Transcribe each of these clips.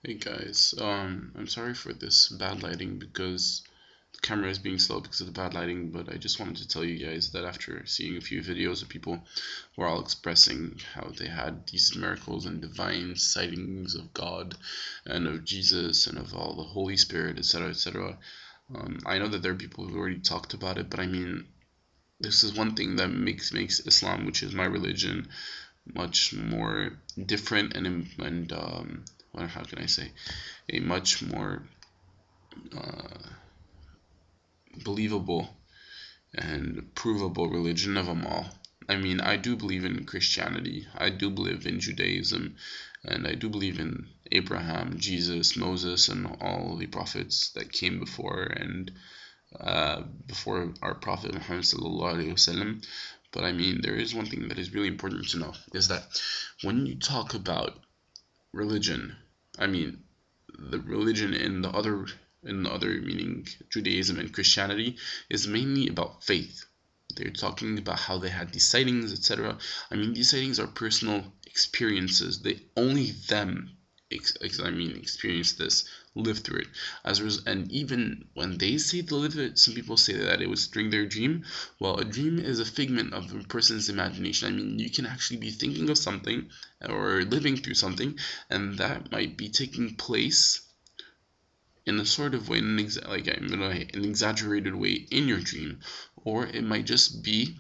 Hey guys, I'm sorry for this bad lighting because the camera is being slow because of the bad lighting, but I just wanted to tell you guys that after seeing a few videos of people who are all expressing how they had these miracles and divine sightings of God and of Jesus and of all the Holy Spirit, etc., etc., I know that there are people who already talked about it, but I mean, this is one thing that makes Islam, which is my religion, much more different and well, how can I say, a much more uh, believable and provable religion of them all. I mean, I do believe in Christianity, I do believe in Judaism, and I do believe in Abraham, Jesus, Moses, and all the prophets that came before and before our Prophet Muhammad sallallahu alaihi wasallam. But I mean, there is one thing that is really important to know is that when you talk about religion, I mean, the religion in the other meaning Judaism and Christianity is mainly about faith. They're talking about how they had these sightings, etc. I mean, these sightings are personal experiences. They only them, experience this, live through it. And even when they say they live it, some people say that it was during their dream. Well, a dream is a figment of a person's imagination. I mean, you can actually be thinking of something or living through something, and that might be taking place in a sort of way, an exaggerated way in your dream, or it might just be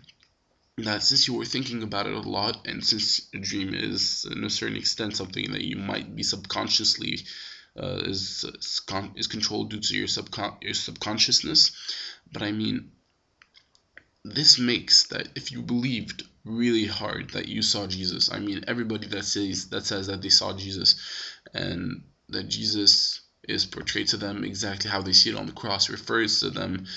that since you were thinking about it a lot, and since a dream is, in a certain extent, something that you might be subconsciously is controlled due to your subconsciousness. But I mean, this makes that if you believed really hard that you saw Jesus, I mean, everybody that says that they saw Jesus and that Jesus is portrayed to them exactly how they see it on the cross refers to them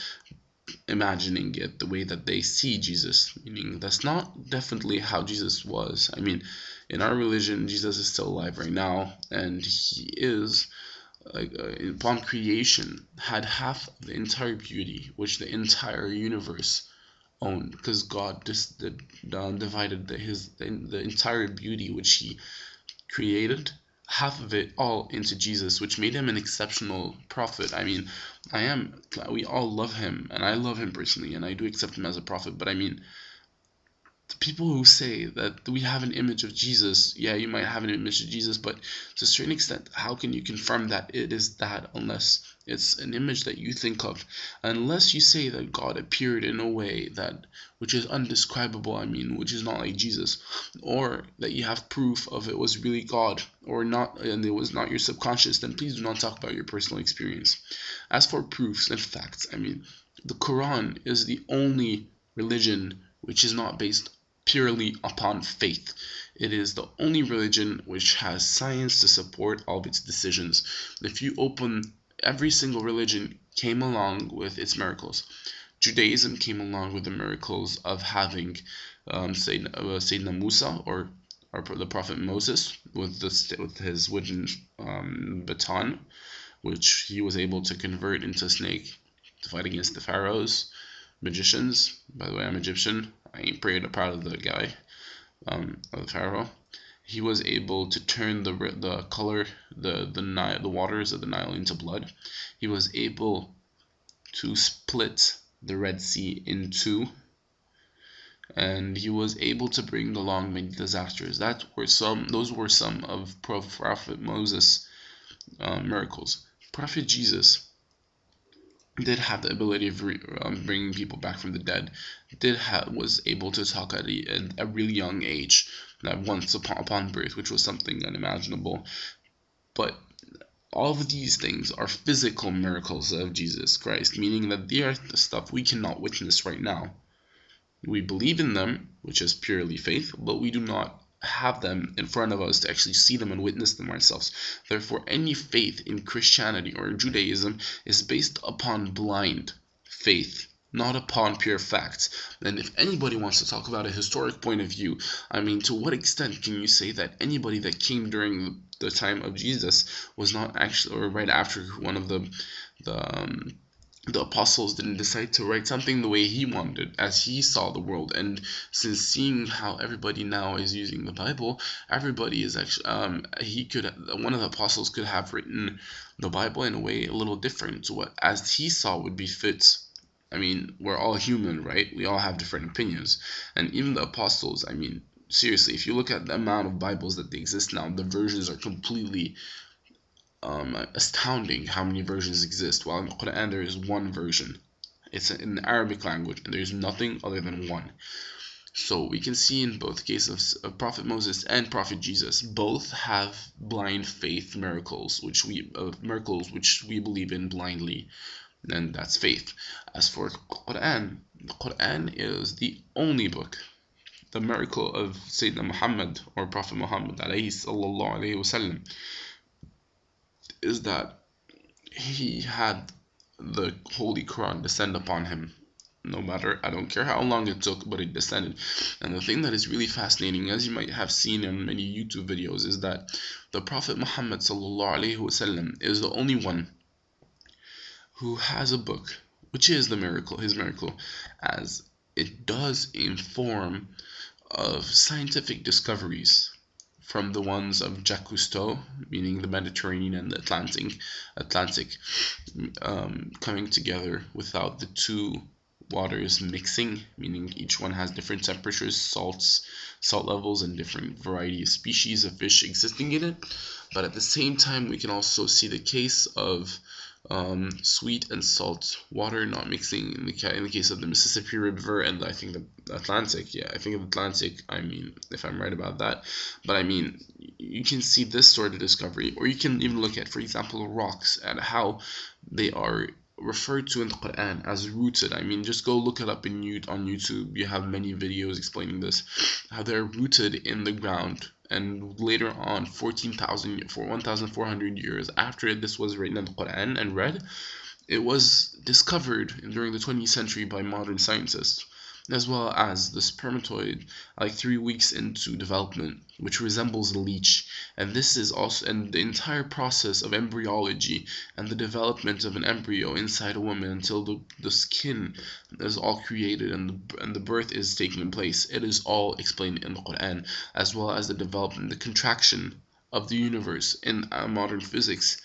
imagining it the way that they see Jesus, meaning that's not definitely how Jesus was. I mean, in our religion, Jesus is still alive right now, and he is, upon creation, had half of the entire beauty which the entire universe owned, because God just divided the entire beauty which He created, half of it all into Jesus, which made him an exceptional prophet. I mean, we all love him, and I love him personally, and I do accept him as a prophet. But I mean, the people who say that we have an image of Jesus, yeah, you might have an image of Jesus, but to a certain extent, how can you confirm that it is that unless it's an image that you think of? Unless you say that God appeared in a way that which is undescribable, I mean, which is not like Jesus, or that you have proof of it was really God or not, and it was not your subconscious, then please do not talk about your personal experience. As for proofs and facts, I mean, the Quran is the only religion which is not based purely upon faith. It is the only religion which has science to support all of its decisions. If you open, every single religion came along with its miracles. Judaism came along with the miracles of having Sayyidina Musa, or the Prophet Moses, with his wooden baton, which he was able to convert into a snake to fight against the pharaohs, magicians. By the way, I'm Egyptian. I ain't proud of the guy, of the pharaoh. He was able to turn the color the Nile, the waters of the Nile into blood. He was able to split the Red Sea in two, and he was able to bring along many disasters. Those were some of Prophet Moses' miracles. Prophet Jesus did have the ability of bringing people back from the dead. Was able to talk at a really young age, that once upon birth, which was something unimaginable. But all of these things are physical miracles of Jesus Christ, meaning that they are the stuff we cannot witness right now. We believe in them, which is purely faith, but we do not have them in front of us to actually see them and witness them ourselves. Therefore, any faith in Christianity or Judaism is based upon blind faith, not upon pure facts. And if anybody wants to talk about a historic point of view, I mean, to what extent can you say that anybody that came during the time of Jesus was not actually, or right after one of the the apostles didn't decide to write something the way he wanted, as he saw the world. And since seeing how everybody now is using the Bible, everybody is actually one of the apostles could have written the Bible in a way a little different to what as he saw would be fit. I mean, we're all human, right? We all have different opinions, and even the apostles. I mean, seriously, if you look at the amount of Bibles that they exist now, the versions are completely astounding how many versions exist. While in the Quran there is one version. It's in the Arabic language, and there's nothing other than one. So we can see in both cases of Prophet Moses and Prophet Jesus, both have blind faith miracles, which we believe in blindly, and that's faith. As for the Quran is the only book. The miracle of Sayyidina Muhammad or Prophet Muhammad alayhi sallallahu alayhi wasallam is that he had the Holy Quran descend upon him. No matter, I don't care how long it took, but it descended. And the thing that is really fascinating, as you might have seen in many YouTube videos, is that the Prophet Muhammad sallallahu alaihi wasallam is the only one who has a book, which is his miracle, as it does inform of scientific discoveries from the ones of Jacques Cousteau, meaning the Mediterranean and the Atlantic coming together without the two waters mixing, meaning each one has different temperatures, salt levels, and different variety of species of fish existing in it. But at the same time, we can also see the case of sweet and salt water not mixing in the case of the Mississippi River and I think the Atlantic. Yeah, I think of Atlantic. I mean, if I'm right about that, but I mean, you can see this sort of discovery, or you can even look at, for example, rocks and how they are referred to in the Quran as rooted. I mean, just go look it up on YouTube. You have many videos explaining this, how they're rooted in the ground. And later on, 1,400 years after this was written in the Quran and read, it was discovered during the 20th century by modern scientists, as well as the spermatoid, like 3 weeks into development, which resembles a leech. And this is also, and the entire process of embryology and the development of an embryo inside a woman until the skin is all created and the birth is taking place. It is all explained in the Quran, as well as the development, the contraction of the universe in modern physics.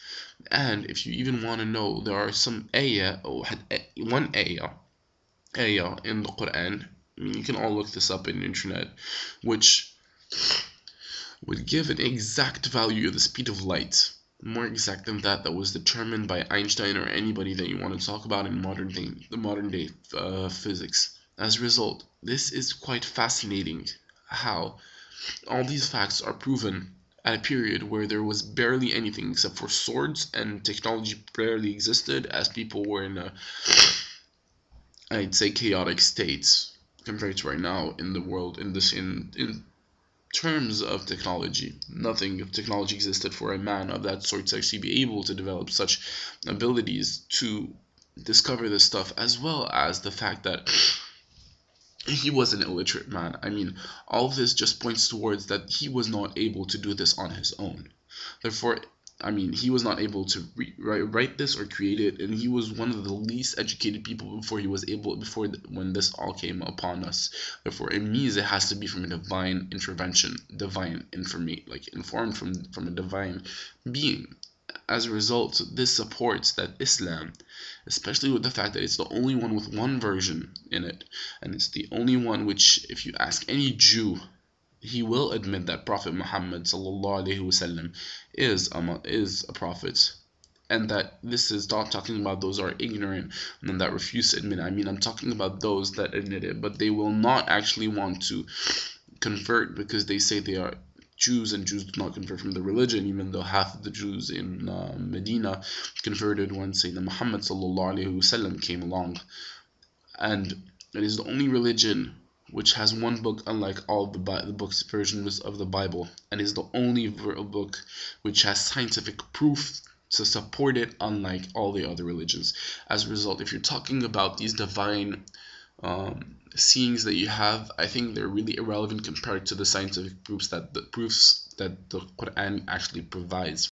And if you even want to know, there are some one ayah in the Quran. I mean, you can all look this up in the internet, which would give an exact value of the speed of light, more exact than that was determined by Einstein or anybody that you want to talk about in the modern day physics. As a result, this is quite fascinating how all these facts are proven at a period where there was barely anything except for swords, and technology barely existed, as people were in a, I'd say, chaotic states compared to right now in the world. In terms of technology, nothing of technology existed for a man of that sort to actually be able to develop such abilities to discover this stuff, as well as the fact that he was an illiterate man. I mean, all of this just points towards that he was not able to do this on his own. Therefore, I mean, he was not able to write this or create it, and he was one of the least educated people when this all came upon us. Therefore, it means it has to be from a divine intervention, informed from a divine being. As a result, this supports that Islam, especially with the fact that it's the only one with one version in it, and it's the only one which, if you ask any Jew, he will admit that Prophet Muhammad sallallahu alaihi wasallam is a prophet, and that this is not talking about those who are ignorant and that refuse to admit it. I mean, I'm talking about those that admit it, but they will not actually want to convert because they say they are Jews, and Jews do not convert from the religion, even though half of the Jews in Medina converted when Sayyidina Muhammad sallallahu alaihi wasallam came along. And it is the only religion which has one book, unlike all the books versions of the Bible, and is the only book which has scientific proof to support it, unlike all the other religions. As a result, if you're talking about these divine seeings that you have, I think they're really irrelevant compared to the scientific proofs that the Quran actually provides